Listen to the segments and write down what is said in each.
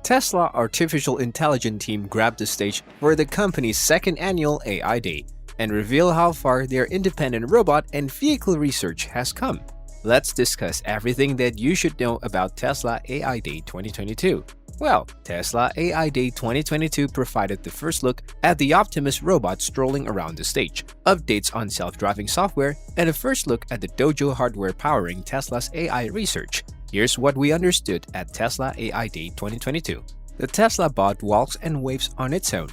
Tesla artificial intelligence team grabbed the stage for the company's second annual AI Day and reveal how far their independent robot and vehicle research has come. Let's discuss everything that you should know about Tesla AI Day 2022. Well, Tesla AI Day 2022 provided the first look at the Optimus robot strolling around the stage, updates on self-driving software, and a first look at the Dojo hardware powering Tesla's AI research. Here's what we understood at Tesla AI Day 2022. The Tesla bot walks and waves on its own.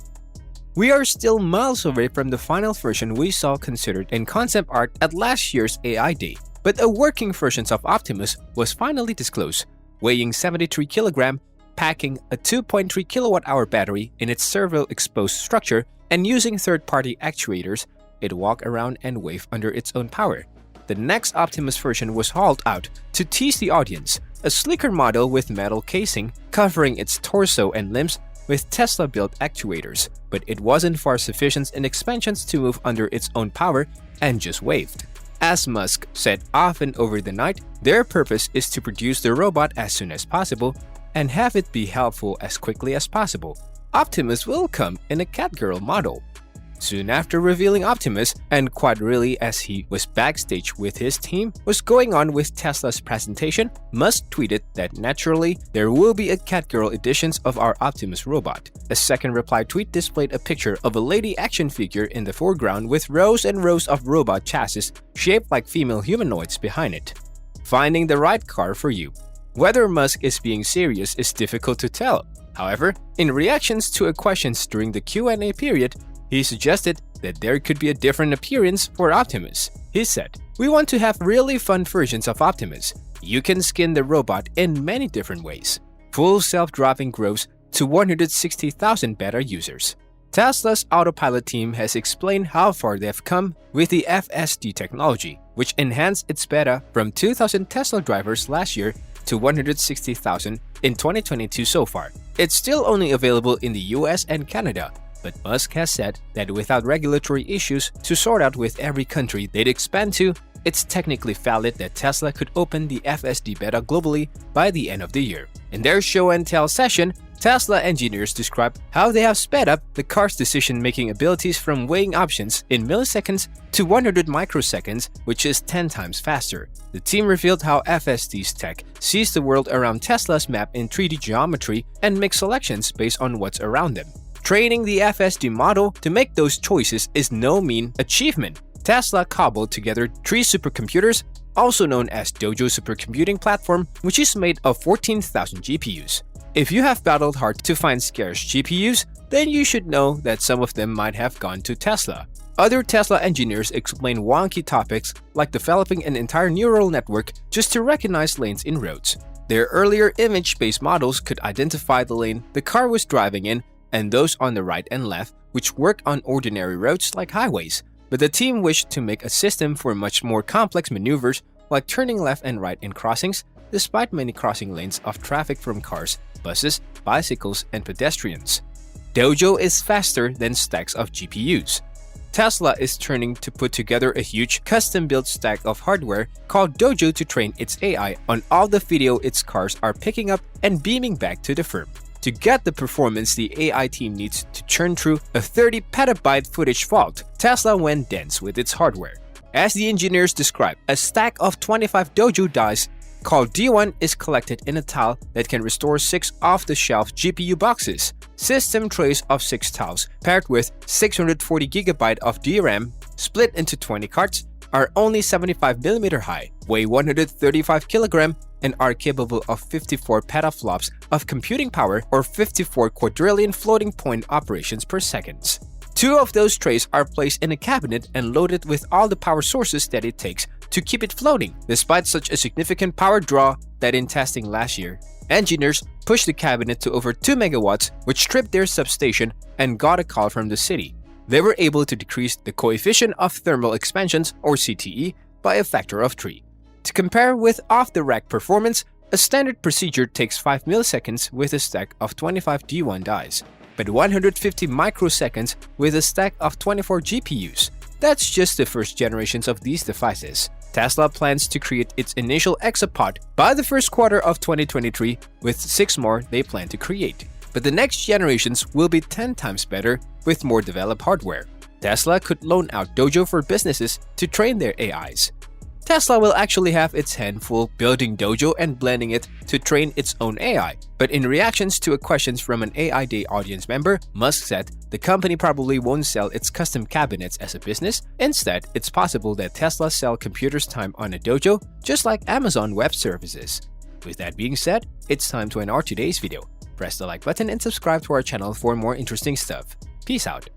We are still miles away from the final version we saw considered in concept art at last year's AI Day, but a working version of Optimus was finally disclosed, weighing 73 kg, packing a 2.3 kWh battery in its servo-exposed structure, and using third-party actuators. It walked around and waved under its own power. The next Optimus version was hauled out to tease the audience, a sleeker model with metal casing covering its torso and limbs with Tesla-built actuators, but it wasn't far sufficient in expansions to move under its own power and just waved. As Musk said often over the night, their purpose is to produce the robot as soon as possible and have it be helpful as quickly as possible. Optimus will come in a catgirl model. Soon after revealing Optimus, and quite really as he was backstage with his team was going on with Tesla's presentation, Musk tweeted that naturally there will be a catgirl editions of our Optimus robot. A second reply tweet displayed a picture of a lady action figure in the foreground with rows and rows of robot chassis shaped like female humanoids behind it. Finding the right car for you. Whether Musk is being serious is difficult to tell. However, in reactions to a questions during the Q&A period, he suggested that there could be a different appearance for Optimus. He said, "We want to have really fun versions of Optimus. You can skin the robot in many different ways." Full self-driving grows to 160,000 beta users. Tesla's autopilot team has explained how far they've come with the FSD technology, which enhanced its beta from 2,000 Tesla drivers last year to 160,000 in 2022 so far. It's still only available in the US and Canada, but Musk has said that without regulatory issues to sort out with every country they'd expand to, it's technically valid that Tesla could open the FSD beta globally by the end of the year. In their show and tell session, Tesla engineers described how they have sped up the car's decision-making abilities from weighing options in milliseconds to 100 microseconds, which is 10 times faster. The team revealed how FSD's tech sees the world around Tesla's map in 3D geometry and makes selections based on what's around them. Training the FSD model to make those choices is no mean achievement. Tesla cobbled together 3 supercomputers, also known as Dojo supercomputing platform, which is made of 14,000 GPUs. If you have battled hard to find scarce GPUs, then you should know that some of them might have gone to Tesla. Other Tesla engineers explain wonky topics like developing an entire neural network just to recognize lanes in roads. Their earlier image-based models could identify the lane the car was driving in and those on the right and left, which work on ordinary roads like highways. But the team wished to make a system for much more complex maneuvers like turning left and right in crossings, despite many crossing lanes of traffic from cars, buses, bicycles, and pedestrians. Dojo is faster than stacks of GPUs. Tesla is turning to put together a huge custom-built stack of hardware called Dojo to train its AI on all the video its cars are picking up and beaming back to the firm. To get the performance the AI team needs to churn through a 30 petabyte footage vault, Tesla went dense with its hardware. As the engineers described, a stack of 25 Dojo dies called D1 is collected in a tile that can restore 6 off-the-shelf GPU boxes. System trays of 6 tiles paired with 640 GB of DRAM split into 20 cards are only 75mm high, weigh 135 kg, and are capable of 54 petaflops of computing power or 54 quadrillion floating point operations per second. 2 of those trays are placed in a cabinet and loaded with all the power sources that it takes to keep it floating. Despite such a significant power draw that in testing last year, engineers pushed the cabinet to over 2 megawatts, which tripped their substation and got a call from the city. They were able to decrease the coefficient of thermal expansions, or CTE, by a factor of 3. To compare with off-the-rack performance, a standard procedure takes 5 milliseconds with a stack of 25 D1 dies, but 150 microseconds with a stack of 24 GPUs. That's just the first generations of these devices. Tesla plans to create its initial exapod by the first quarter of 2023, with 6 more they plan to create. But the next generations will be 10 times better with more developed hardware. Tesla could loan out Dojo for businesses to train their AIs. Tesla will actually have its hand full building Dojo and blending it to train its own AI. But in reactions to a question from an AI Day audience member, Musk said the company probably won't sell its custom cabinets as a business. Instead, it's possible that Tesla sell computers time on a Dojo, just like Amazon Web Services. With that being said, it's time to end our today's video. Press the like button and subscribe to our channel for more interesting stuff. Peace out.